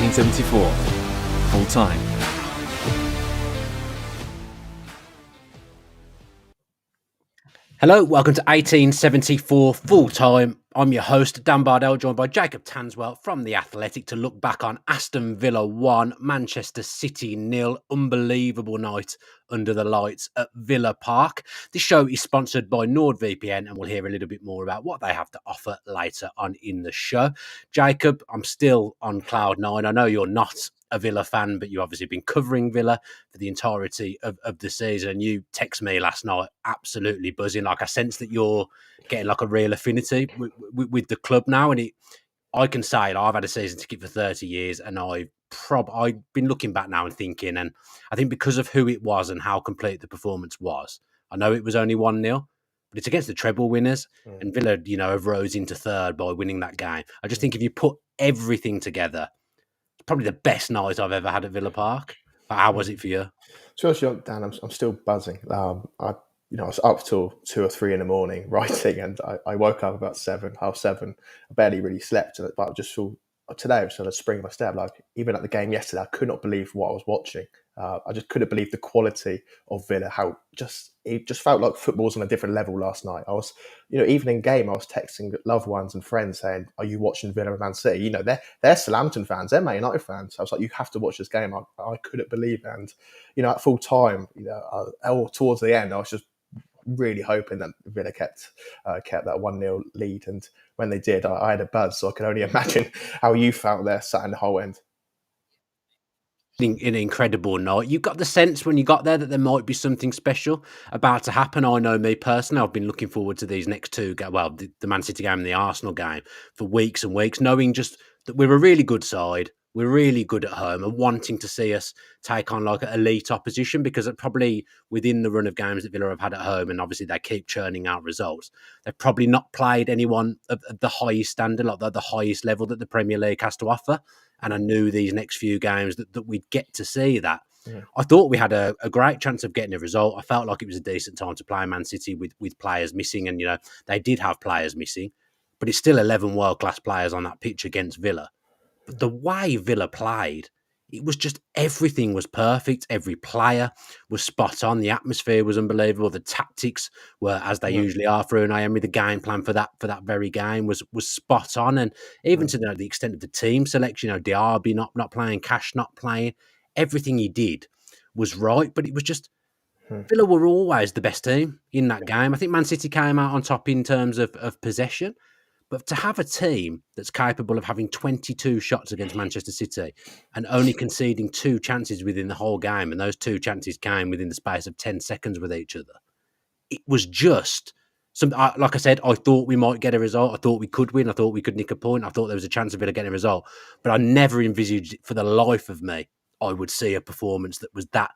1874, full time. Hello, welcome to 1874 Full Time. I'm your host, Dan Bardell, joined by Jacob Tanswell from The Athletic to look back on Aston Villa 1, Manchester City 0. Unbelievable night under the lights at Villa Park. This show is sponsored by NordVPN, and we'll hear a little bit more about what they have to offer later on in the show. Jacob, I'm still on cloud nine. I know you're not a Villa fan, but you've obviously been covering Villa for the entirety of the season. And you text me last night, absolutely buzzing. Like, I sense that you're getting like a real affinity with the club now. And I can say I've had a season ticket for 30 years, and I've been looking back now and thinking, and I think because of who it was and how complete the performance was, I know it was only 1-0, but it's against the treble winners, and Villa, have rose into third by winning that game. I just think if you put everything together, probably the best night I've ever had at Villa Park. But how was it for you? To be honest, Dan, I'm still buzzing. I was up till 2 or 3 in the morning writing, and I woke up about 7:30. I barely really slept, but I just feel today I was sort of spring in my step. Like, even at the game yesterday, I could not believe what I was watching. I just couldn't believe the quality of Villa. It just felt like football was on a different level last night. I was, even in game, I was texting loved ones and friends saying, "Are you watching Villa and Man City?" They're Southampton fans, they're Man United fans. I was like, "You have to watch this game." I couldn't believe it. And at full time, towards the end, I was just really hoping that Villa kept that 1-0 lead. And when they did, I had a buzz. So I can only imagine how you felt there, sat in the whole end. An incredible night. You got the sense when you got there that there might be something special about to happen. I know me personally, I've been looking forward to these next two, the Man City game and the Arsenal game, for weeks and weeks, knowing just that we're a really good side, we're really good at home, and wanting to see us take on like elite opposition, because probably within the run of games that Villa have had at home, and obviously they keep churning out results, they've probably not played anyone of the highest standard, like the highest level that the Premier League has to offer. And I knew these next few games that we'd get to see that. Yeah. I thought we had a great chance of getting a result. I felt like it was a decent time to play Man City with players missing. And, they did have players missing, but it's still 11 world-class players on that pitch against Villa. But the way Villa played, it was just everything was perfect. Every player was spot on. The atmosphere was unbelievable. The tactics were, as they usually are for Emery, the game plan for that very game was spot on. And even to the extent of the team selection, Diaby not playing, Cash not playing, everything he did was right. But it was just Villa were always the best team in that game. I think Man City came out on top in terms of possession. But to have a team that's capable of having 22 shots against Manchester City and only conceding 2 chances within the whole game, and those 2 chances came within the space of 10 seconds with each other, it was just like I said, I thought we might get a result. I thought we could win. I thought we could nick a point. I thought there was a chance of it getting a result. But I never envisaged for the life of me I would see a performance that was that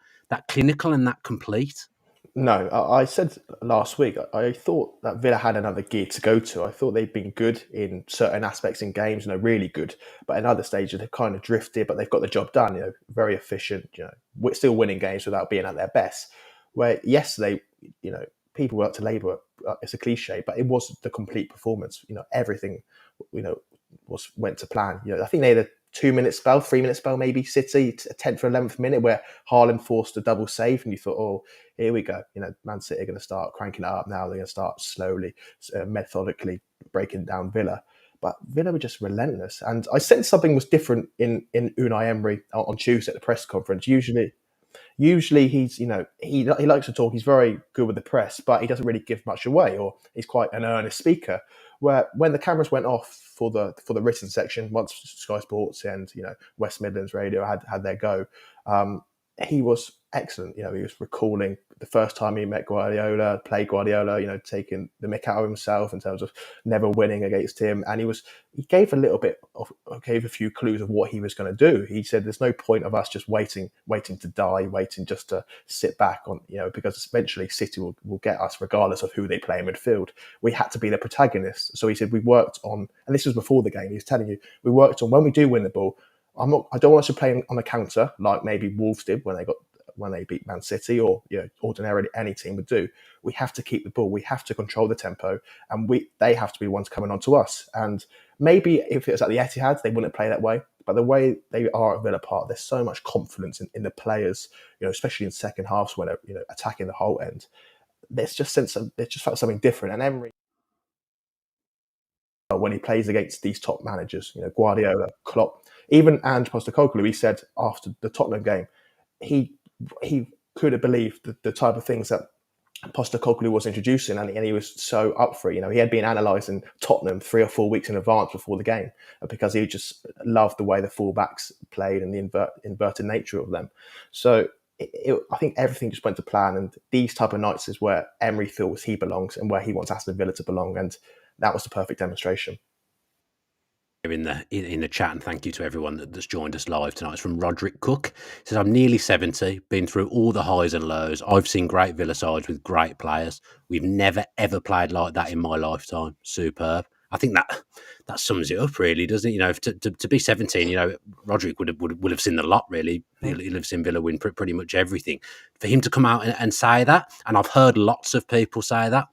clinical and that complete. No, I said last week, I thought that Villa had another gear to go to. I thought they'd been good in certain aspects in games, really good. But in other stages, they've kind of drifted, but they've got the job done, very efficient, we're still winning games without being at their best. Where yesterday, people were up to labour, it's a cliche, but it was the complete performance. Everything, went to plan. I think they had a 2-minute spell, 3-minute spell, maybe City, a 10th or 11th minute where Haaland forced a double save, and you thought, oh, here we go. Man City are going to start cranking it up now. They're going to start slowly, methodically breaking down Villa. But Villa were just relentless. And I sensed something was different in Unai Emery on Tuesday at the press conference. Usually he's, he likes to talk. He's very good with the press, but he doesn't really give much away, or he's quite an earnest speaker. Where when the cameras went off for the written section, once Sky Sports and West Midlands Radio had their go, he was excellent. He was recalling the first time he met Guardiola, played Guardiola, taking the mick out of himself in terms of never winning against him. And he gave a few clues of what he was going to do. He said, there's no point of us just waiting to die, waiting just to sit back on, because eventually City will get us regardless of who they play in midfield. We had to be the protagonists. So he said, we worked on, and this was before the game, he was telling you, we worked on when we do win the ball, I don't want us to play on a counter like maybe Wolves did when they got when they beat Man City, or ordinarily any team would do. We have to keep the ball. We have to control the tempo, and they have to be the ones coming on to us. And maybe if it was at the Etihad, they wouldn't play that way. But the way they are at Villa Park, there's so much confidence in the players, especially in second halves when they're attacking the whole end. There's just felt something different. And Emery, when he plays against these top managers, Guardiola, Klopp, even Ange Postecoglou, he said after the Tottenham game, he couldn't believe the type of things that Postecoglou was introducing, and he was so up for it. He had been analysing Tottenham 3 or 4 weeks in advance before the game, because he just loved the way the fullbacks played and the inverted nature of them. So I think everything just went to plan, and these type of nights is where Emery feels he belongs and where he wants Aston Villa to belong, and that was the perfect demonstration. In the chat, and thank you to everyone that's joined us live tonight. It's from Roderick Cook. He says, I'm nearly 70, been through all the highs and lows. I've seen great Villa sides with great players. We've never ever played like that in my lifetime. Superb. I think that sums it up, really, doesn't it? To be 17, Roderick would have seen a lot, really. He'll seen Villa win pretty much everything. For him to come out and say that, and I've heard lots of people say that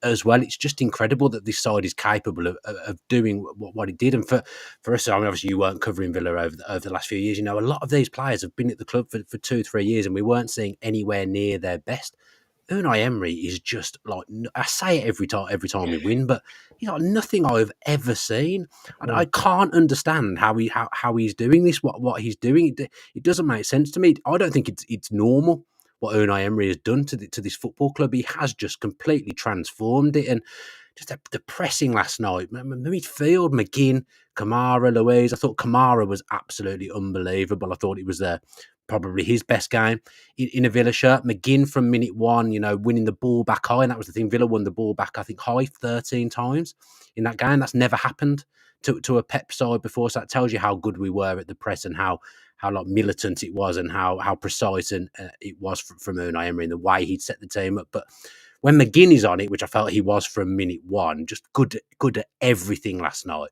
as well, it's just incredible that this side is capable of doing what it did. And for us, obviously you weren't covering Villa over the last few years. A lot of these players have been at the club for 2-3 years, and we weren't seeing anywhere near their best. Unai Emery is just like, I say it every time we win, but he's like nothing I've ever seen. I can't understand how he's doing this. What he's doing, it doesn't make sense to me. I don't think it's normal what Unai Emery has done to this football club. He has just completely transformed it, and just the pressing last night. Midfield, McGinn, Kamara, Louise. I thought Kamara was absolutely unbelievable. I thought it was probably his best game in a Villa shirt. McGinn from minute one, winning the ball back high. And that was the thing. Villa won the ball back, I think, high 13 times in that game. That's never happened to a Pep side before. So that tells you how good we were at the press, and how like militant it was, and how precise and it was from Unai Emery and the way he'd set the team up. But when McGinn is on it, which I felt he was from minute one, just good at everything last night.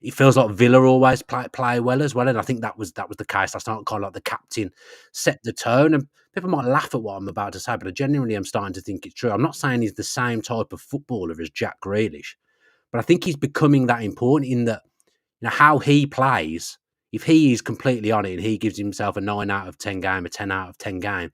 It feels like Villa always play well as well, and I think that was the case last night. Kind of like the captain set the tone, and people might laugh at what I'm about to say, but I genuinely am starting to think it's true. I'm not saying he's the same type of footballer as Jack Grealish, but I think he's becoming that important in that, how he plays. If he is completely on it and he gives himself a 9 out of 10 game, a 10 out of 10 game,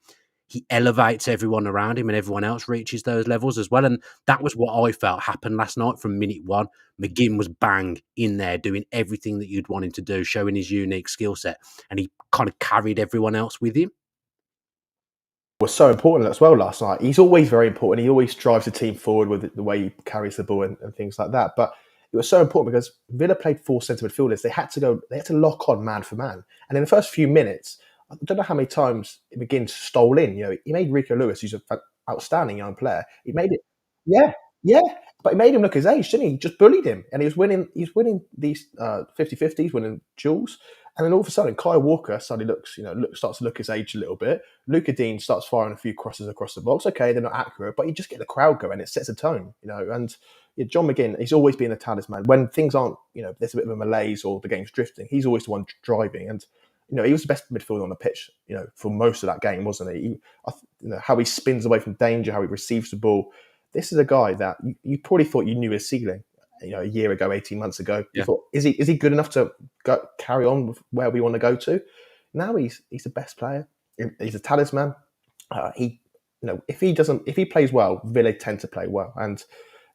he elevates everyone around him, and everyone else reaches those levels as well. And that was what I felt happened last night from minute one. McGinn was bang in there, doing everything that you'd want him to do, showing his unique skill set, and he kind of carried everyone else with him. Was so important as well last night. He's always very important. He always drives the team forward with the way he carries the ball and things like that. But it was so important because Villa played 4 centre midfielders. They had to lock on man for man. And in the first few minutes, I don't know how many times McGinn stole in. He made Rico Lewis, who's an outstanding young player. He made it, yeah, but he made him look his age, didn't he? He just bullied him, and he was winning these 50-50s, winning duels. And then all of a sudden, Kyle Walker suddenly starts to look his age a little bit. Luka Dean starts firing a few crosses across the box. Okay, they're not accurate, but you just get the crowd going. It sets a tone, And John McGinn, he's always been a talisman. When things aren't, there's a bit of a malaise or the game's drifting, he's always the one driving. And he was the best midfielder on the pitch, for most of that game, wasn't he? How he spins away from danger, how he receives the ball. This is a guy that you probably thought you knew his ceiling, a year ago, 18 months ago. You thought, is he good enough to carry on with where we want to go to? Now he's the best player. He's a talisman. If he plays well, Villa tend to play well. And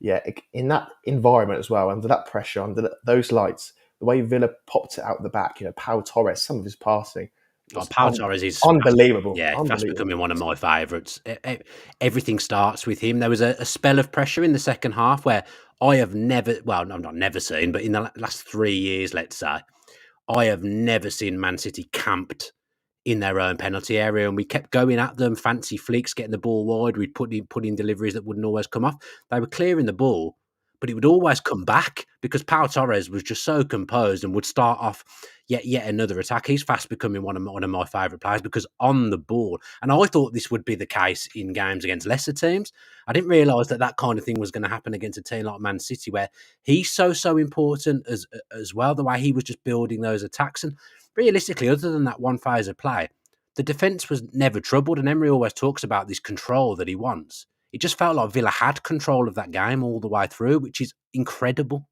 in that environment as well, under that pressure, under those lights, the way Villa popped it out the back, Pau Torres, some of his passing. Pau Torres is unbelievable. That's becoming one of my favourites. Everything starts with him. There was a spell of pressure in the second half where I have never, well, I'm not never seen, but in the last 3 years, let's say, I have never seen Man City camped in their own penalty area, and we kept going at them, fancy flicks, getting the ball wide. We'd put in deliveries that wouldn't always come off. They were clearing the ball, but it would always come back because Pau Torres was just so composed and would start off yet another attack. He's fast becoming one of my favourite players because on the ball, and I thought this would be the case in games against lesser teams. I didn't realise that kind of thing was going to happen against a team like Man City, where he's so important as well. The way he was just building those attacks, and realistically, other than that one phase of play, the defence was never troubled, and Emery always talks about this control that he wants. It just felt like Villa had control of that game all the way through, which is incredible.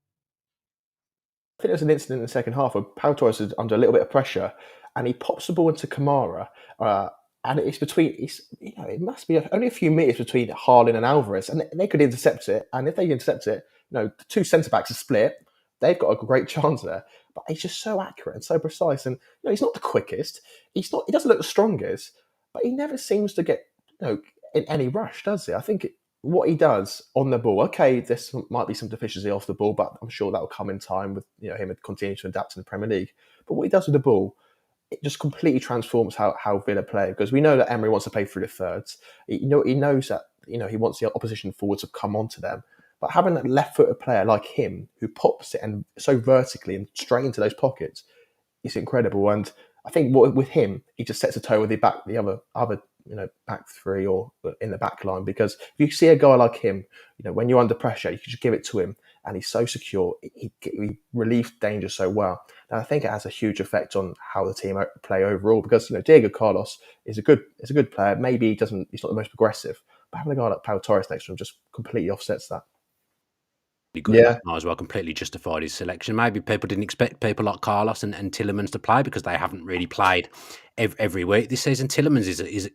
I think there's an incident in the second half where Pau Torres is under a little bit of pressure, and he pops the ball into Kamara, and it's between. It must be only a few meters between Haaland and Alvarez, and they could intercept it. And if they intercept it, the two centre backs are split. They've got a great chance there. But he's just so accurate and so precise, and he's not the quickest. He's not. He doesn't look the strongest, but he never seems to get in any rush, does he? I think what he does on the ball, okay, this might be some deficiency off the ball, but I'm sure that will come in time with him continuing to adapt in the Premier League. But what he does with the ball, it just completely transforms how Villa play, because we know that Emery wants to play through the thirds. He knows that he wants the opposition forwards to come onto them. But having a left-footed player like him who pops it and so vertically and straight into those pockets, it's incredible. And I think with him, he just sets a tone with the other back three or in the back line, because if you see a guy like him, when you're under pressure, you can just give it to him, and he's so secure. He relieves danger so well. And I think it has a huge effect on how the team play overall, because Diego Carlos is a good player. Maybe he's not the most progressive, but having a guy like Pau Torres next to him just completely offsets that. Good last night as well, completely justified his selection. Maybe people didn't expect people like Carlos and Tielemans to play because they haven't really played every week this season. Tielemans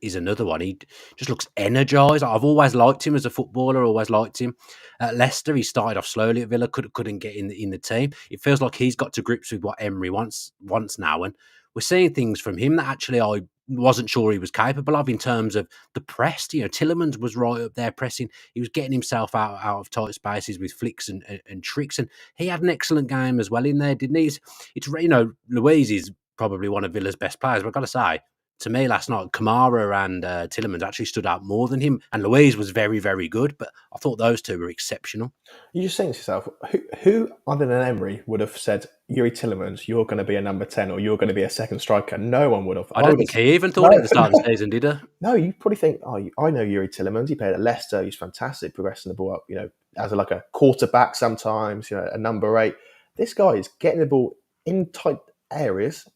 is another one. He just looks energised. I've always liked him as a footballer, always liked him. At Leicester, he started off slowly at Villa, couldn't get in the team. It feels like he's got to grips with what Emery wants now, and we're seeing things from him that actually I wasn't sure he was capable of in terms of the press. Tielemans was right up there pressing. He was getting himself out of tight spaces with flicks and tricks, and he had an excellent game as well in there, didn't he? It's Luiz is probably one of Villa's best players, but I've got to say, to me last night, Kamara and Tielemans actually stood out more than him, and Luiz was very, very good, but I thought those two were exceptional. You just think to yourself, who other than Emery would have said, Yuri Tielemans, you're going to be a number 10 or you're going to be a second striker? No one would have. I don't think he even thought it at the start of the season, did he? No, you probably think, I know Yuri Tielemans. He played at Leicester. He's fantastic, progressing the ball up, as a quarterback sometimes, a number 8. This guy is getting the ball in tight areas.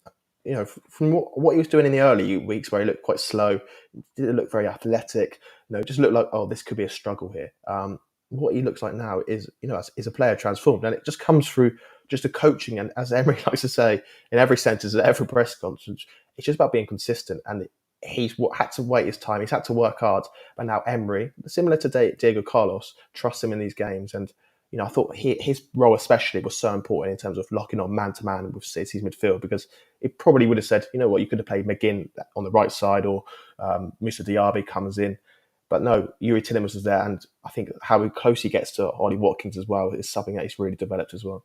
From what he was doing in the early weeks where he looked quite slow, didn't look very athletic, just looked like, this could be a struggle here. What he looks like now is a player transformed, and it just comes through just the coaching. And as Emery likes to say in every sentence, at every press conference, it's just about being consistent. And he's had to wait his time. He's had to work hard. But now Emery, similar to Diego Carlos, trusts him in these games. And I thought his role especially was so important in terms of locking on man-to-man with City's midfield, because it probably would have said, you could have played McGinn on the right side, or Moussa Diaby comes in. But no, Yuri Tielemans was there, and I think how close he gets to Ollie Watkins as well is something that he's really developed as well.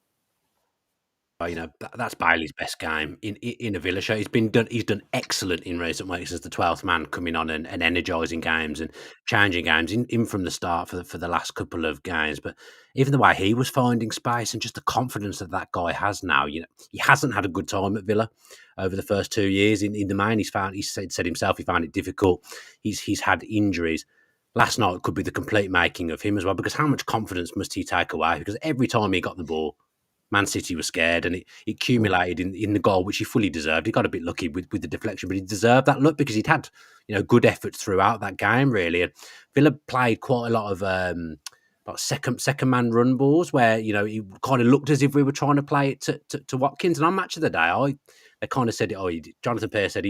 That's Bailey's best game in a Villa show. He's done excellent in recent weeks as the 12th man, coming on and energising games and changing games in from the start for the last couple of games. But even the way he was finding space and just the confidence that guy has now, he hasn't had a good time at Villa over the first 2 years. In the main, he said himself he found it difficult. He's had injuries. Last night could be the complete making of him as well, because how much confidence must he take away? Because every time he got the ball, Man City was scared, and it accumulated in the goal, which he fully deserved. He got a bit lucky with the deflection, but he deserved that look because he'd had good efforts throughout that game, really. And Villa played quite a lot of second man run balls where he kind of looked as if we were trying to play it to Watkins. And on Match of the Day, they kind of said it. Jonathan Pearce said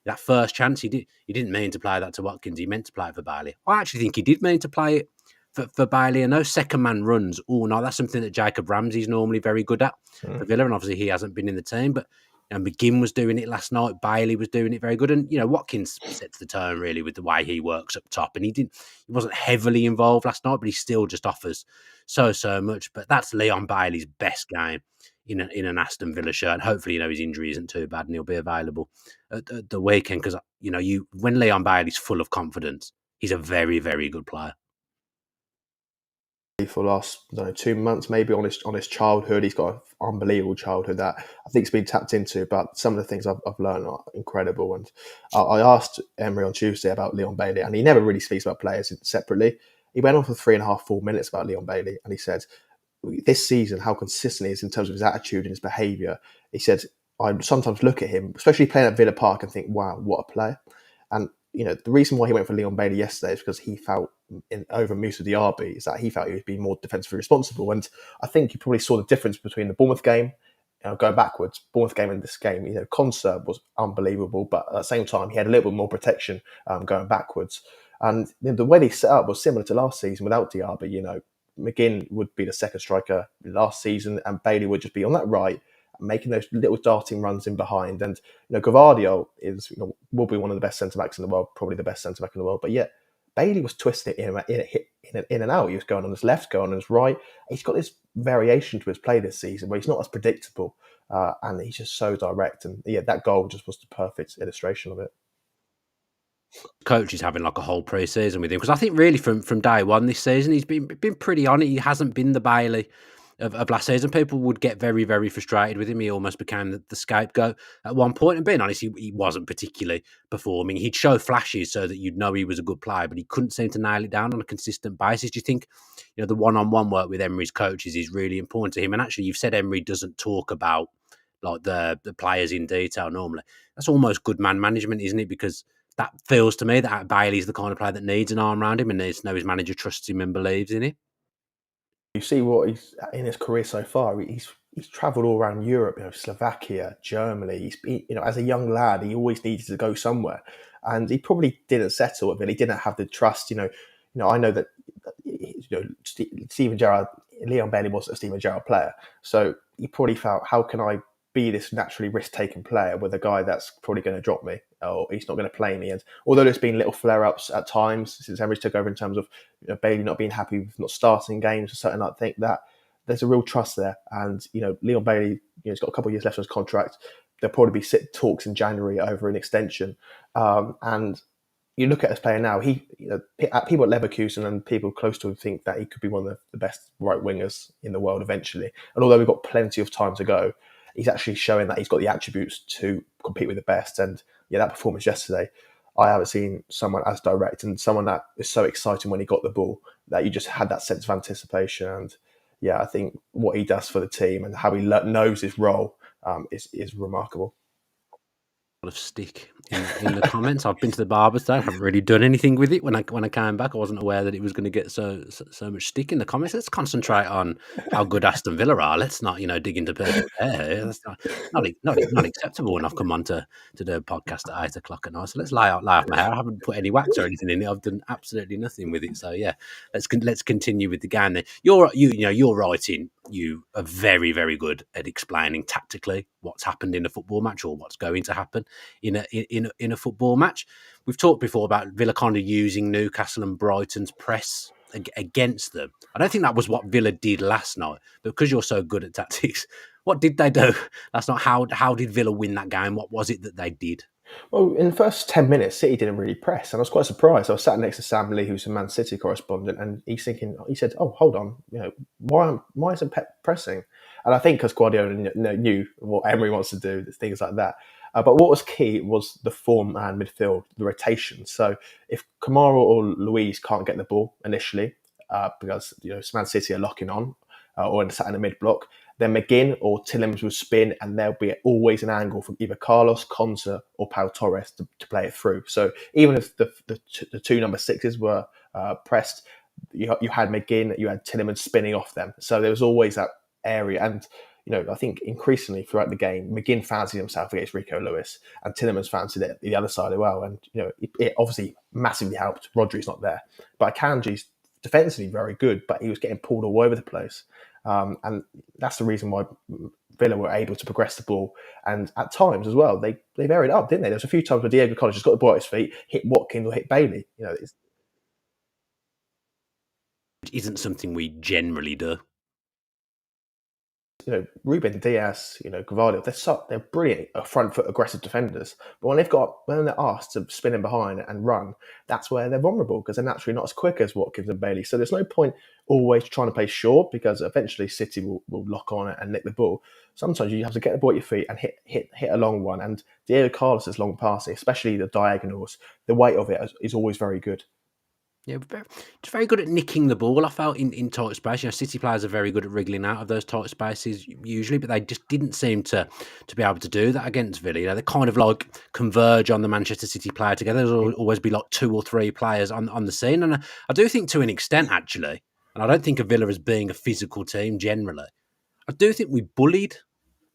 that first chance he didn't mean to play that to Watkins. He meant to play it for Bailey. I actually think he did mean to play it for Bailey, and those second man runs, that's something that Jacob Ramsey's normally very good at for Villa, and obviously he hasn't been in the team, but McGinn was doing it last night, Bailey was doing it very good, and Watkins sets the tone really with the way he works up top, and he wasn't heavily involved last night, but he still just offers so much. But that's Leon Bailey's best game in an Aston Villa shirt, and hopefully his injury isn't too bad and he'll be available at the weekend, because when Leon Bailey's full of confidence, he's a very, very good player. For the last 2 months, maybe on his childhood, he's got an unbelievable childhood that I think's been tapped into. But some of the things I've learned are incredible. And I asked Emery on Tuesday about Leon Bailey, and he never really speaks about players separately. He went on for 3.5-4 minutes about Leon Bailey, and he said this season how consistent he is in terms of his attitude and his behaviour. He said, I sometimes look at him, especially playing at Villa Park, and think, wow, what a player. And, the reason why he went for Leon Bailey yesterday is because he felt, over Moussa Diaby, is that he felt he was being more defensively responsible. And I think you probably saw the difference between the Bournemouth game, going backwards, Bournemouth game and this game. Konsa was unbelievable, but at the same time, he had a little bit more protection going backwards. And the way they set up was similar to last season without Diaby. McGinn would be the second striker last season, and Bailey would just be on that right, making those little darting runs in behind. And Gvardiol will be one of the best centre backs in the world, probably the best centre back in the world. But yet Bailey was twisting it in and out. He was going on his left, going on his right. He's got this variation to his play this season where he's not as predictable, and he's just so direct. And that goal just was the perfect illustration of it. Coach is having like a whole pre-season with him, because I think really from day one this season he's been pretty on it. He hasn't been the Bailey of last season. People would get very, very frustrated with him. He almost became the scapegoat at one point. And being honest, he wasn't particularly performing. He'd show flashes so that you'd know he was a good player, but he couldn't seem to nail it down on a consistent basis. Do you think the one-on-one work with Emery's coaches is really important to him? And actually, you've said Emery doesn't talk about like the players in detail normally. That's almost good man management, isn't it? Because that feels to me that Bailey's the kind of player that needs an arm around him and needs to know his manager trusts him and believes in it. You see what he's in his career so far. He's travelled all around Europe, Slovakia, Germany. As a young lad, he always needed to go somewhere, and he probably didn't settle it. He didn't have the trust. I know that Steven Gerrard, Leon Bailey wasn't a Steven Gerrard player, so he probably felt, how can I be this naturally risk-taking player with a guy that's probably going to drop me, or he's not going to play me? And although there's been little flare-ups at times since Emery took over in terms of Bailey not being happy with not starting games or something, I think that there's a real trust there. And Leon Bailey, he's got a couple of years left on his contract. There'll probably be talks in January over an extension. And you look at this player now, people at Leverkusen and people close to him think that he could be one of the best right wingers in the world eventually. And although we've got plenty of time to go, he's actually showing that he's got the attributes to compete with the best. And that performance yesterday, I haven't seen someone as direct and someone that is so exciting when he got the ball that you just had that sense of anticipation. And I think what he does for the team and how he knows his role is remarkable. Of stick in the comments. I've been to the barber today. I haven't really done anything with it. When I came back, I wasn't aware that it was going to get so much stick in the comments. Let's concentrate on how good Aston Villa are. Let's not dig into people's hair. That's not acceptable when I've come on to do a podcast at 8:00 at night. So let's lay off my hair. I haven't put any wax or anything in it. I've done absolutely nothing with it. So let's continue with the game. Then you're writing. You are very, very good at explaining tactically what's happened in a football match or what's going to happen in a football match. We've talked before about Villa kind of using Newcastle and Brighton's press against them. I don't think that was what Villa did last night, but because you're so good at tactics, what did they do last night? How did Villa win that game? What was it that they did? Well, in the first 10 minutes, City didn't really press, and I was quite surprised. I was sat next to Sam Lee, who's a Man City correspondent, and he said, "Oh, hold on, why isn't Pep pressing?" And I think because Guardiola knew what Emery wants to do, things like that. But what was key was the form and midfield, the rotation. So if Kamara or Luiz can't get the ball initially, because Man City are locking on, or sat in the mid block, then McGinn or Tillings will spin, and there'll be always an angle from either Carlos, Konsa, or Pau Torres to play it through. So even if the two number sixes were pressed, you had McGinn, you had Tillman spinning off them. So there was always that area. And I think increasingly throughout the game, McGinn fancied himself against Rico Lewis, and Tillemans fancied it the other side as well. And it obviously massively helped. Rodri's not there, but Akanji's defensively very good, but he was getting pulled all over the place. And that's the reason why Villa were able to progress the ball. And at times as well, they varied up, didn't they? There was a few times where Diego Collins just got the ball at his feet, hit Watkins or hit Bailey. It isn't something we generally do. Ruben Diaz, Gvardiol, they're brilliant front foot aggressive defenders. But when they're asked to spin in behind and run, that's where they're vulnerable, because they're naturally not as quick as Watkins and Bailey. So there's no point always trying to play short, because eventually City will lock on it and nick the ball. Sometimes you have to get the ball at your feet and hit a long one. And Diego Carlos's long passing, especially the diagonals, the weight of it is always very good. Yeah, just very good at nicking the ball. I felt in tight space. City players are very good at wriggling out of those tight spaces usually, but they just didn't seem to be able to do that against Villa. They kind of like converge on the Manchester City player together. There'll always be like 2 or 3 players on the scene, and I do think to an extent actually, and I don't think of Villa as being a physical team generally. I do think we bullied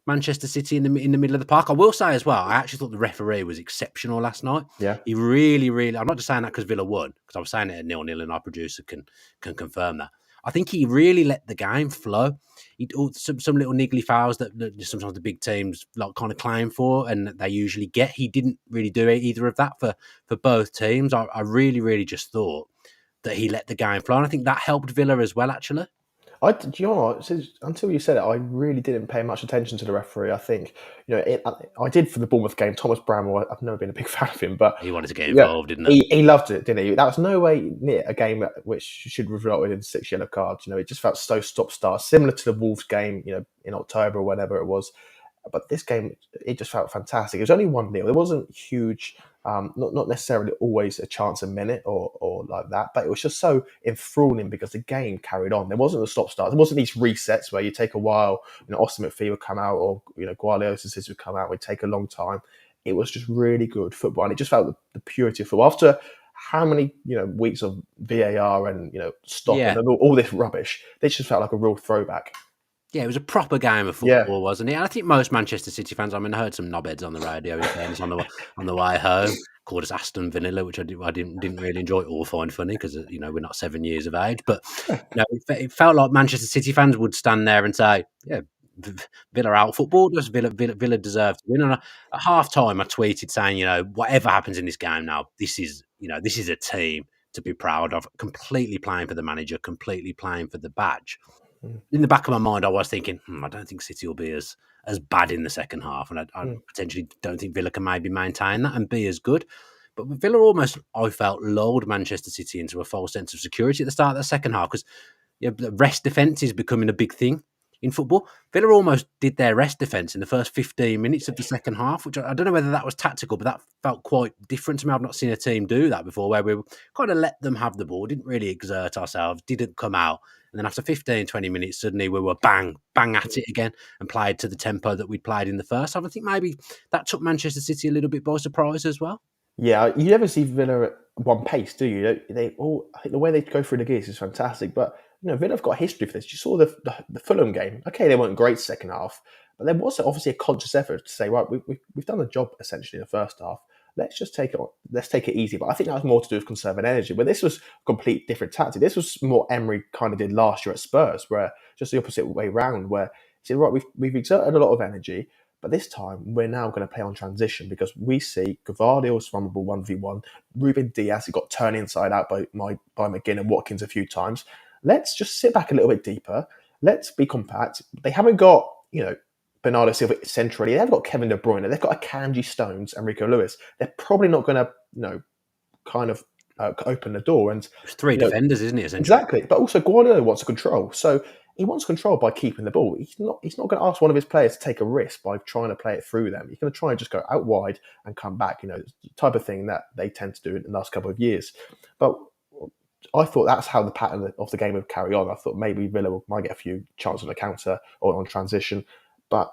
Manchester City in the middle of the park. I will say as well, I actually thought the referee was exceptional last night. Yeah. He really, really. I'm not just saying that because Villa won, because I was saying it at 0-0, and our producer can confirm that. I think he really let the game flow. He some little niggly fouls that sometimes the big teams like kind of claim for, and they usually get. He didn't really do either of that for both teams. I really, really just thought that he let the game flow, and I think that helped Villa as well. Actually, Do you know what? Until you said it, I really didn't pay much attention to the referee. I think, I did for the Bournemouth game. Thomas Bramwell, I've never been a big fan of him, but he wanted to get involved, didn't he loved it, didn't he? That was no way near a game which should have resulted in 6 yellow cards. It just felt so stop-start, similar to the Wolves game, in October or whenever it was. But this game, it just felt fantastic. It was only 1-0. It wasn't huge, not necessarily always a chance a minute or like that, but it was just so enthralling because the game carried on. There wasn't a stop-start. There wasn't these resets where you take a while, Austin McPhee would come out or, Guardiola would come out, would take a long time. It was just really good football, and it just felt the purity of football. After how many weeks of VAR and stopping and all this rubbish, they just felt like a real throwback. Yeah, it was a proper game of football, wasn't it? And I think most Manchester City fans. I mean, I heard some knobheads on the radio in fairness on the way home called us Aston Villa, which I didn't really enjoy or find funny because we're not 7 years of age. But it felt like Manchester City fans would stand there and say, "Yeah, Villa out football. Just Villa deserve to win." And at half time, I tweeted saying, whatever happens in this game now, this is a team to be proud of. Completely playing for the manager, completely playing for the badge. In the back of my mind, I was thinking, I don't think City will be as bad in the second half, and I potentially don't think Villa can maybe maintain that and be as good. But Villa almost, I felt, lulled Manchester City into a false sense of security at the start of the second half because the rest defence is becoming a big thing in football. Villa almost did their rest defence in the first 15 minutes of the second half, which I don't know whether that was tactical, but that felt quite different to me. I've not seen a team do that before, where we kind of let them have the ball, didn't really exert ourselves, didn't come out. And then after 15, 20 minutes, suddenly we were bang at it again and played to the tempo that we'd played in the first half. I think maybe that took Manchester City a little bit by surprise as well. Yeah, you never see Villa at one pace, do you? I think the way they go through the gears is fantastic, but Villa have got a history for this. You saw the Fulham game. Okay, they weren't great second half, but there was obviously a conscious effort to say, right, we've done the job essentially in the first half. Let's just take it on. Let's take it easy. But I think that was more to do with conserving energy. But this was a complete different tactic. This was more Emery kind of did last year at Spurs, where just the opposite way round, where he said, right, we've exerted a lot of energy, but this time we're now going to play on transition because we see Gvardiol's vulnerable 1v1. Ruben Diaz, he got turned inside out by McGinn and Watkins a few times. Let's just sit back a little bit deeper. Let's be compact. They haven't got, Bernardo Silva centrally. They've got Kevin De Bruyne. They've got Akanji Stones and Rico Lewis. They're probably not going to, open the door. And it's 3 defenders, isn't it? Essentially? Exactly. But also Guardiola wants control. So he wants control by keeping the ball. He's not going to ask one of his players to take a risk by trying to play it through them. He's going to try and just go out wide and come back. The type of thing that they tend to do in the last couple of years. But I thought that's how the pattern of the game would carry on. I thought maybe Villa might get a few chances on the counter or on transition. But,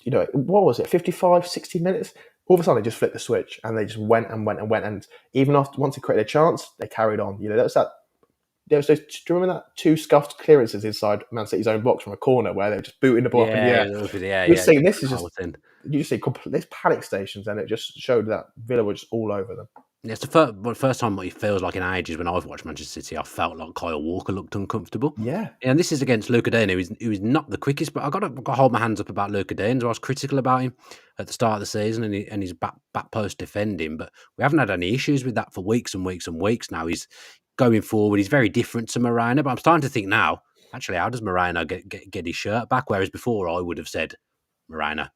what was it, 55, 60 minutes? All of a sudden, they just flipped the switch and they just went and went and went. And even once they created a chance, they carried on. There was those, do you remember that 2 scuffed clearances inside Man City's own box from a corner where they were just booting the ball up in the air? You're saying this is just, you just see there's panic stations, and it just showed that Villa were just all over them. It's the first time what it feels like in ages when I've watched Manchester City, I felt like Kyle Walker looked uncomfortable. Yeah. And this is against Luka Dean, who is not the quickest, but I've got to hold my hands up about Luka Dean. So I was critical about him at the start of the season and his back post defending, but we haven't had any issues with that for weeks and weeks and weeks now. He's going forward. He's very different to Moreno, but I'm starting to think now, actually, how does Moreno get his shirt back? Whereas before I would have said Moreno,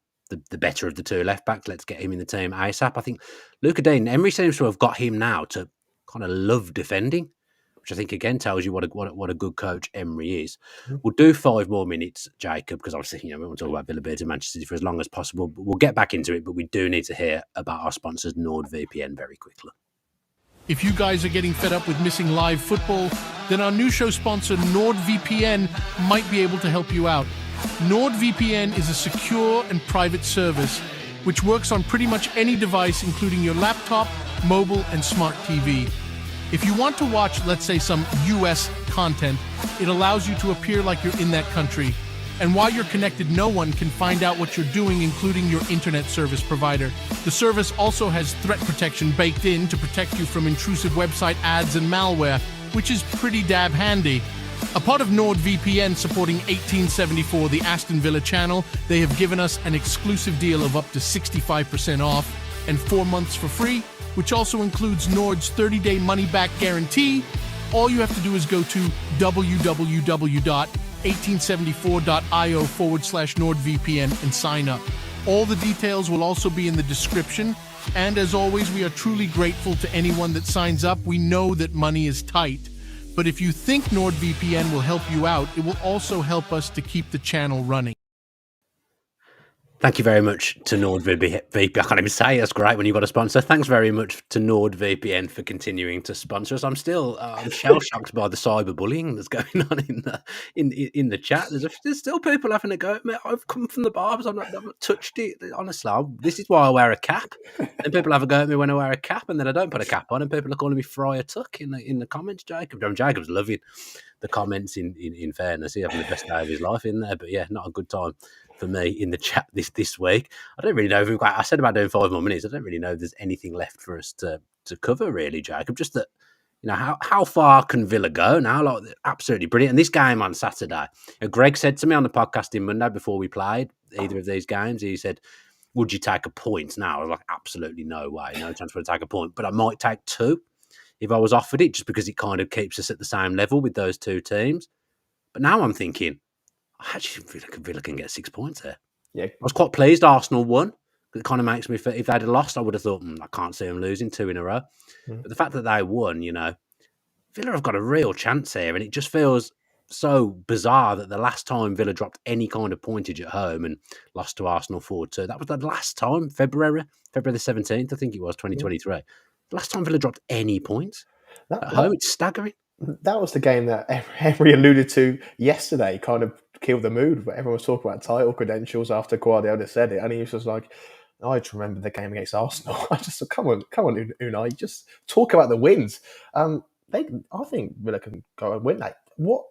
the better of the 2 left backs. Let's get him in the team ASAP. I think Luka Dean, Emery seems to have got him now to kind of love defending, which I think again tells you what a good coach Emery is. We'll do 5 more minutes, Jacob, because obviously we want to talk about Villa Bears and Manchester City for as long as possible. But we'll get back into it. But we do need to hear about our sponsors, NordVPN, very quickly. If you guys are getting fed up with missing live football, then our new show sponsor NordVPN might be able to help you out. NordVPN is a secure and private service which works on pretty much any device, including your laptop, mobile, and smart TV. If you want to watch, let's say, some US content, it allows you to appear like you're in that country. And while you're connected, no one can find out what you're doing, including your internet service provider. The service also has threat protection baked in to protect you from intrusive website ads and malware, which is pretty dab handy. A part of NordVPN supporting 1874, the Aston Villa channel, they have given us an exclusive deal of up to 65% off and 4 months for free, which also includes Nord's 30-day money-back guarantee. All you have to do is go to www.1874.io/NordVPN and sign up. All the details will also be in the description. And as always, we are truly grateful to anyone that signs up. We know that money is tight. But if you think NordVPN will help you out, it will also help us to keep the channel running. Thank you very much to NordVPN. I can't even say that's great when you've got a sponsor. Thanks very much to NordVPN for continuing to sponsor us. I'm still I'm shell shocked by the cyberbullying that's going on in the chat. There's still people having a go at me. I've come from the barbers. I've not touched it. Honestly, this is why I wear a cap. And people have a go at me when I wear a cap, and then I don't put a cap on, and people are calling me Friar Tuck in the comments. Jacob's loving the comments. In fairness, he's having the best day of his life in there. But yeah, not a good time for me in the chat this week. I don't really know if I said about doing 5 more minutes. I don't really know if there's anything left for us to cover, really, Jacob. Just that, how far can Villa go now? Like, absolutely brilliant. And this game on Saturday, Greg said to me on the podcast in Monday before we played either of these games, he said, would you take a point now? I was like, absolutely no way. No chance for to take a point. But I might take 2 if I was offered it, just because it kind of keeps us at the same level with those 2 teams. But now I'm thinking, I actually feel like Villa can get 6 points there. Yeah, I was quite pleased Arsenal won. It kind of makes me feel, if they'd have lost, I would have thought, I can't see them losing 2 in a row. But the fact that they won, Villa have got a real chance here, and it just feels so bizarre that the last time Villa dropped any kind of pointage at home and lost to Arsenal 4-2, that was the last time, February the 17th, I think it was, 2023. The last time Villa dropped any points at home. It's staggering. That was the game that Emery alluded to yesterday, kind of killed the mood. But everyone was talking about title credentials after Guardiola said it, and he was just like, I just remember the game against Arsenal. I just said, come on, Unai, just talk about the wins. I think Villa can go and win that. What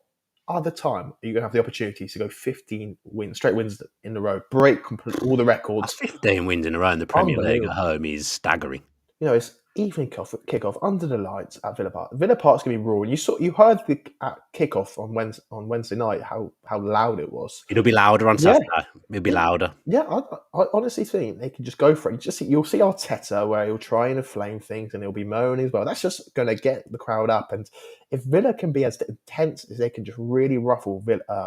other time are you going to have the opportunity to go 15 wins, straight wins in a row, break all the records? That's 15 wins in a row in the Premier League at home is staggering. It's evening kickoff under the lights at Villa Park. Villa Park's going to be roaring. You heard the kickoff on Wednesday night how loud it was. It'll be louder on Saturday. It'll be louder. Yeah, I honestly think they can just go for it. You'll see Arteta where he'll try and inflame things and he'll be moaning as well. That's just going to get the crowd up. And if Villa can be as intense as they can, just really ruffle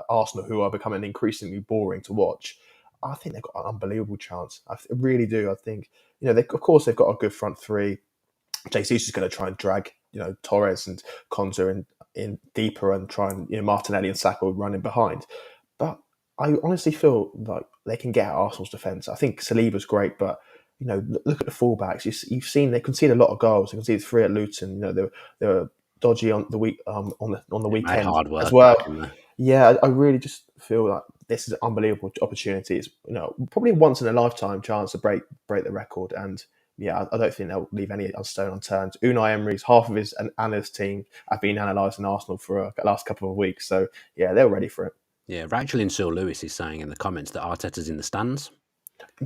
Arsenal, who are becoming increasingly boring to watch, I think they've got an unbelievable chance. I really do. I think of course they've got a good front three. JC's just going to try and drag, Torres and Konza in deeper and try and, Martinelli and Saka running behind. But I honestly feel like they can get at Arsenal's defence. I think Saliba's great, but, look at the fullbacks. You've seen they conceded a lot of goals. They conceded 3 at Luton. They were dodgy on the week on the weekend hard work as well. Yeah, I really just feel like this is an unbelievable opportunity. It's probably once in a lifetime chance to break the record. And yeah, I don't think they'll leave any stone unturned. Unai Emery's half of his and his team have been analysing Arsenal for the last couple of weeks. So yeah, they're ready for it. Yeah, Rachel Insul Lewis is saying in the comments that Arteta's in the stands.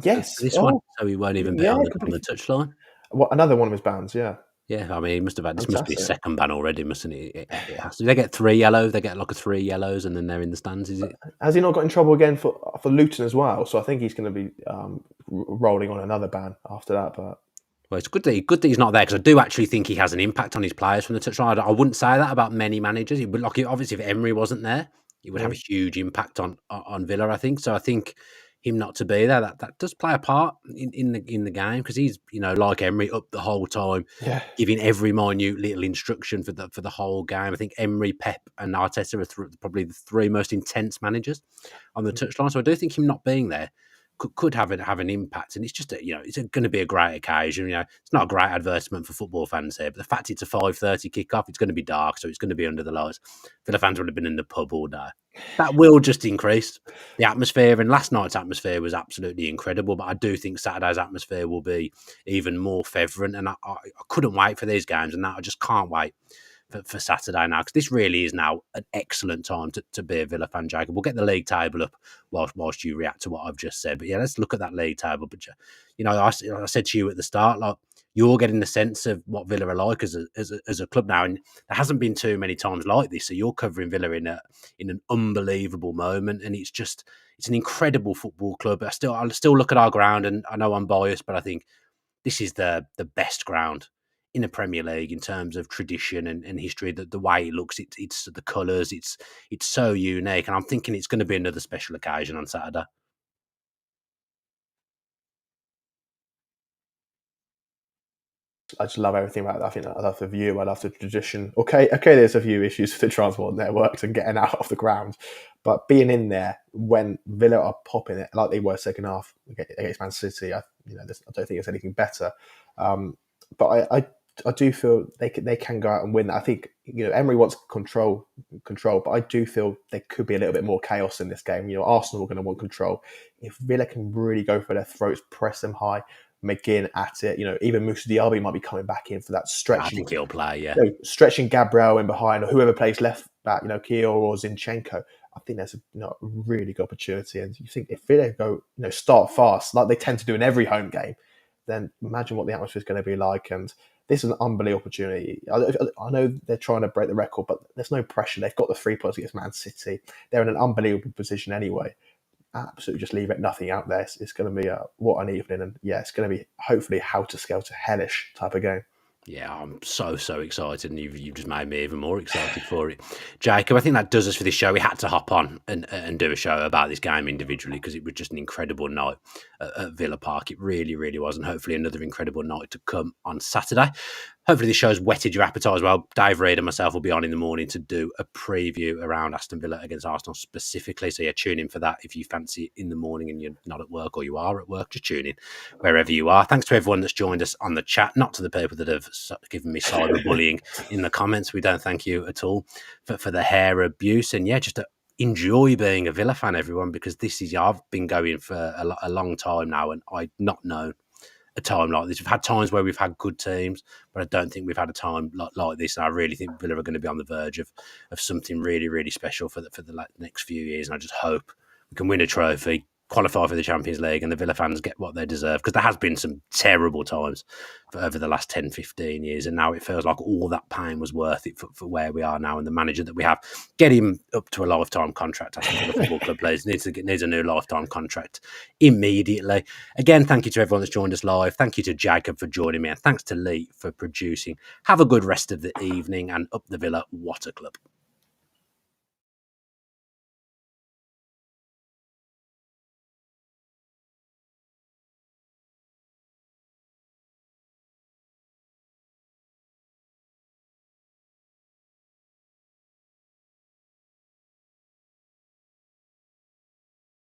Yes, this one, so he won't even be on the touchline. Well, another one of his bans, yeah. Yeah, I mean, he must have had this. Must be a second ban already, mustn't it? It has to. They get 3 yellows. They get like 3 yellows, and then they're in the stands. Is it? Has he not got in trouble again for Luton as well? So I think he's going to be rolling on another ban after that. But well, it's good that he's not there, because I do actually think he has an impact on his players from the touchline. I wouldn't say that about many managers. It would, obviously, if Emery wasn't there, it would have a huge impact on Villa. I think so. I think him not to be there, that does play a part in the game, because he's like Emery up the whole time, giving every minute little instruction for the whole game. I think Emery, Pep, and Arteta are probably the 3 most intense managers on the touchline. So I do think him not being there could have an impact. And it's just it's going to be a great occasion. It's not a great advertisement for football fans here, but the fact it's a 5:30 kickoff, it's going to be dark, so it's going to be under the lights. Villa fans would have been in the pub all day. That will just increase the atmosphere. And last night's atmosphere was absolutely incredible, but I do think Saturday's atmosphere will be even more fervent. And I couldn't wait for these games, and I just can't wait for Saturday now, because this really is now an excellent time to be a Villa fan, Jacob. We'll get the league table up whilst you react to what I've just said. But yeah, let's look at that league table. But I said to you at the start, like, you're getting the sense of what Villa are like as a club now, and there hasn't been too many times like this. So you're covering Villa in an unbelievable moment, and it's an incredible football club. I still look at our ground, and I know I'm biased, but I think this is the best ground in the Premier League in terms of tradition and history. The way it looks, it's the colours, it's so unique, and I'm thinking it's going to be another special occasion on Saturday. I just love everything about that. I think I love the view. I love the tradition. Okay, there's a few issues with the transport networks and getting out of the ground, but being in there when Villa are popping it like they were second half against Man City, I don't think there's anything better. But I do feel they can go out and win. I think Emery wants control, but I do feel there could be a little bit more chaos in this game. Arsenal are going to want control. If Villa can really go for their throats, press them high, McGinn at it, even Moussa Diaby might be coming back in for that stretch. I think he'll play, yeah. Stretching Gabriel in behind, or whoever plays left back, Kiel or Zinchenko. I think there's a really good opportunity. And you think if Villa go, start fast like they tend to do in every home game, then imagine what the atmosphere is going to be like. And this is an unbelievable opportunity. I know they're trying to break the record, but there's no pressure. They've got the 3 points against Man City. They're in an unbelievable position anyway. Absolutely just leave nothing out there. It's going to be what an evening. And yeah, it's going to be hopefully how to scale to hellish type of game. Yeah, I'm so excited, and you've just made me even more excited for it. Jacob, I think that does us for this show. We had to hop on and do a show about this game individually because it was just an incredible night at Villa Park. It really, really was, and hopefully another incredible night to come on Saturday. Hopefully this show's whetted your appetite as well. Dave Reid and myself will be on in the morning to do a preview around Aston Villa against Arsenal specifically. So yeah, tune in for that if you fancy it in the morning and you're not at work, or you are at work, just tune in wherever you are. Thanks to everyone that's joined us on the chat, not to the people that have given me cyberbullying in the comments. We don't thank you at all for the hair abuse. And yeah, just to enjoy being a Villa fan, everyone, because I've been going for a long time now, and I've not known a time like this. We've had times where we've had good teams, but I don't think we've had a time like this. And I really think Villa are going to be on the verge of something really, really special for the next few years. And I just hope we can win a trophy, qualify for the Champions League, and the Villa fans get what they deserve, because there has been some terrible times over the last 10, 15 years, and now it feels like all that pain was worth it for where we are now, and the manager that we have. Get him up to a lifetime contract. I think the football club players needs a new lifetime contract immediately. Again, thank you to everyone that's joined us live. Thank you to Jacob for joining me, and thanks to Lee for producing. Have a good rest of the evening, and up the Villa. What a club.